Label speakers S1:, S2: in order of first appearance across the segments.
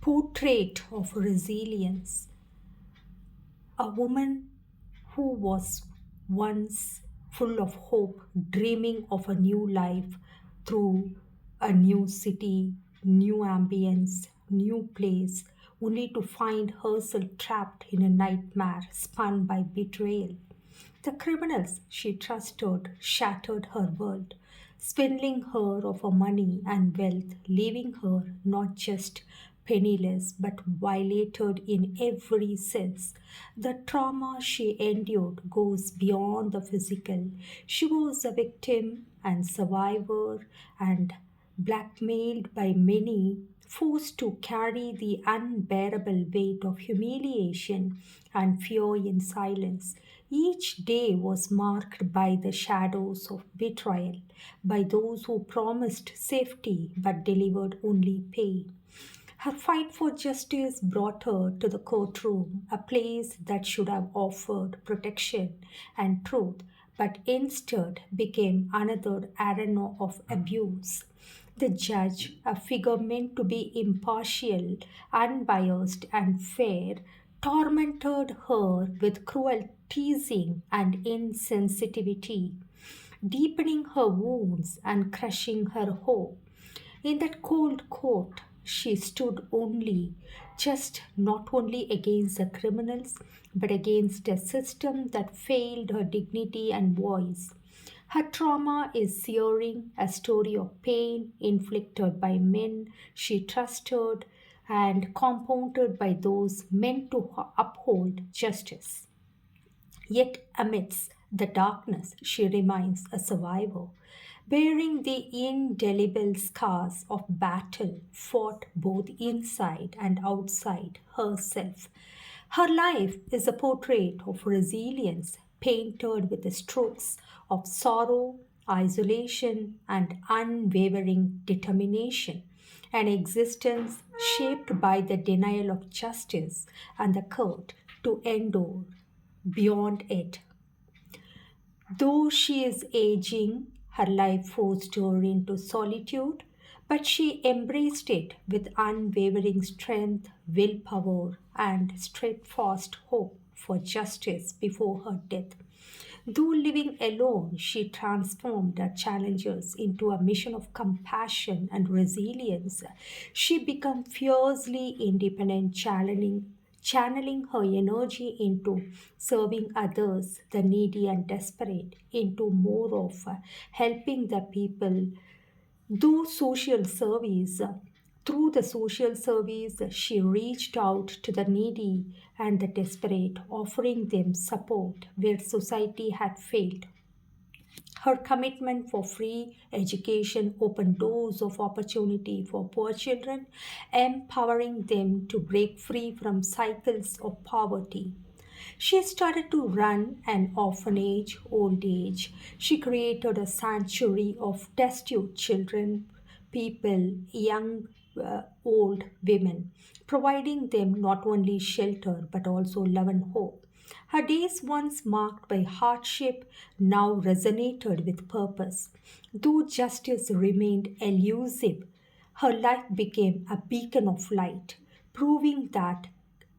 S1: portrait of resilience. A woman who was once full of hope, dreaming of a new life through a new city, new ambience, new place, only to find herself trapped in a nightmare spun by betrayal. The criminals she trusted shattered her world, swindling her of her money and wealth, leaving her not just penniless but violated in every sense. The trauma she endured goes beyond the physical. She was a victim and survivor and blackmailed by many, forced to carry the unbearable weight of humiliation and fear in silence. Each day was marked by the shadows of betrayal, by those who promised safety but delivered only pain. Her fight for justice brought her to the courtroom, a place that should have offered protection and truth, but instead became another arena of abuse. The judge, a figure meant to be impartial, unbiased, and fair, tormented her with cruel teasing and insensitivity, deepening her wounds and crushing her hope. In that cold court, she stood only, just not only against the criminals, but against a system that failed her dignity and voice. Her trauma is searing, a story of pain inflicted by men she trusted and compounded by those meant to uphold justice. Yet, amidst the darkness, she remains a survivor, bearing the indelible scars of battle fought both inside and outside herself. Her life is a portrait of resilience, painted with the strokes of sorrow, isolation, and unwavering determination. An existence shaped by the denial of justice and the courage to endure beyond it. Though she is aging, her life forced her into solitude, but she embraced it with unwavering strength, willpower, and steadfast hope for justice before her death. Though living alone, she transformed her challenges into a mission of compassion and resilience. She became fiercely independent, channeling her energy into serving others, the needy and desperate, into more of helping the people though social service, through the social service, she reached out to the needy and the desperate, offering them support where society had failed. Her commitment for free education opened doors of opportunity for poor children, empowering them to break free from cycles of poverty. She started to run an orphanage, old age. She created a sanctuary of destitute children, people, young, old women, providing them not only shelter but also love and hope. Her days, once marked by hardship, now resonated with purpose. Though justice remained elusive, her life became a beacon of light, proving that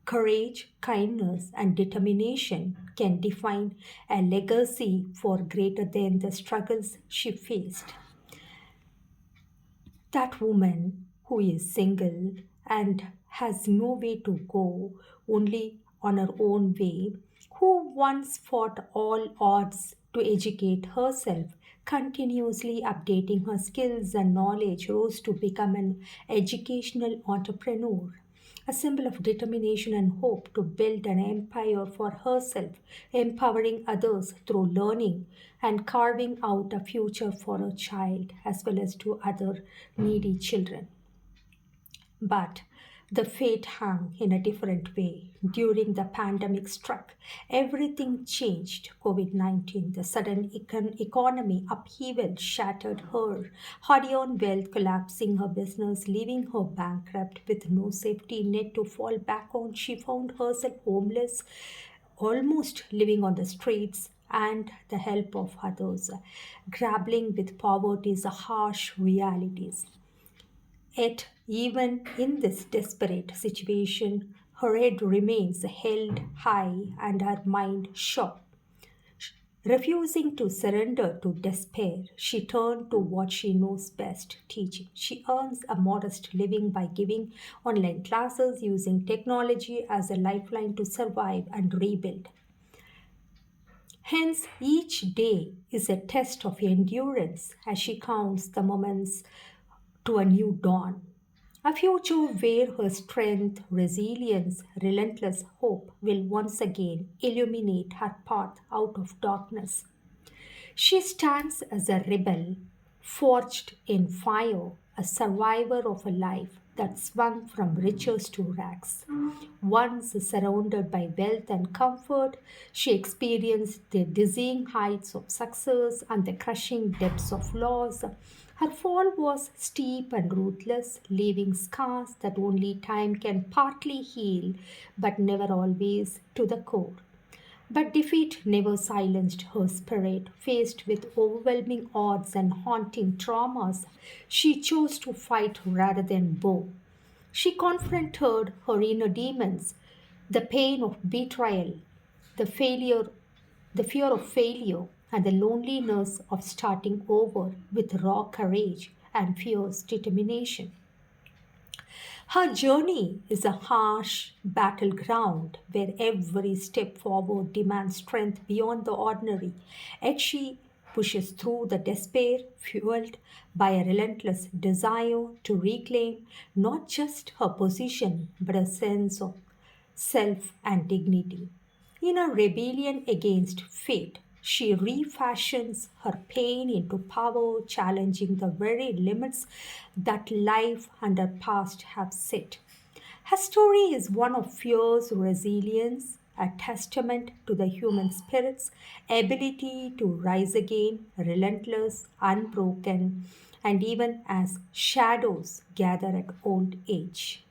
S1: courage, kindness, and determination can define a legacy far greater than the struggles she faced. That woman who is single and has no way to go, only on her own way, who once fought all odds to educate herself, continuously updating her skills and knowledge, rose to become an educational entrepreneur, a symbol of determination and hope to build an empire for herself, empowering others through learning and carving out a future for her child as well as to other needy children. But the fate hung in a different way. During the pandemic struck, everything changed. COVID 19, the sudden economy upheaval shattered her hard-earned wealth, collapsing her business, leaving her bankrupt with no safety net to fall back on. She found herself homeless, almost living on the streets and the help of others, grappling with poverty's harsh realities. Yet, even in this desperate situation, her head remains held high and her mind sharp. Refusing to surrender to despair, she turned to what she knows best, teaching. She earns a modest living by giving online classes, using technology as a lifeline to survive and rebuild. Hence, each day is a test of endurance as she counts the moments to a new dawn. A future where her strength, resilience, relentless hope will once again illuminate her path out of darkness. She stands as a rebel, forged in fire, a survivor of a life that swung from riches to rags. Once surrounded by wealth and comfort, she experienced the dizzying heights of success and the crushing depths of loss. Her fall was steep and ruthless, leaving scars that only time can partly heal, but never always to the core. But defeat never silenced her spirit. Faced with overwhelming odds and haunting traumas, she chose to fight rather than bow. She confronted her inner demons, the pain of betrayal, the failure, the fear of failure, and the loneliness of starting over with raw courage and fierce determination. Her journey is a harsh battleground where every step forward demands strength beyond the ordinary. Yet she pushes through the despair, fueled by a relentless desire to reclaim not just her position but a sense of self and dignity. In a rebellion against fate, she refashions her pain into power, challenging the very limits that life and her past have set. Her story is one of fierce resilience, a testament to the human spirit's ability to rise again, relentless, unbroken, and even as shadows gather at old age.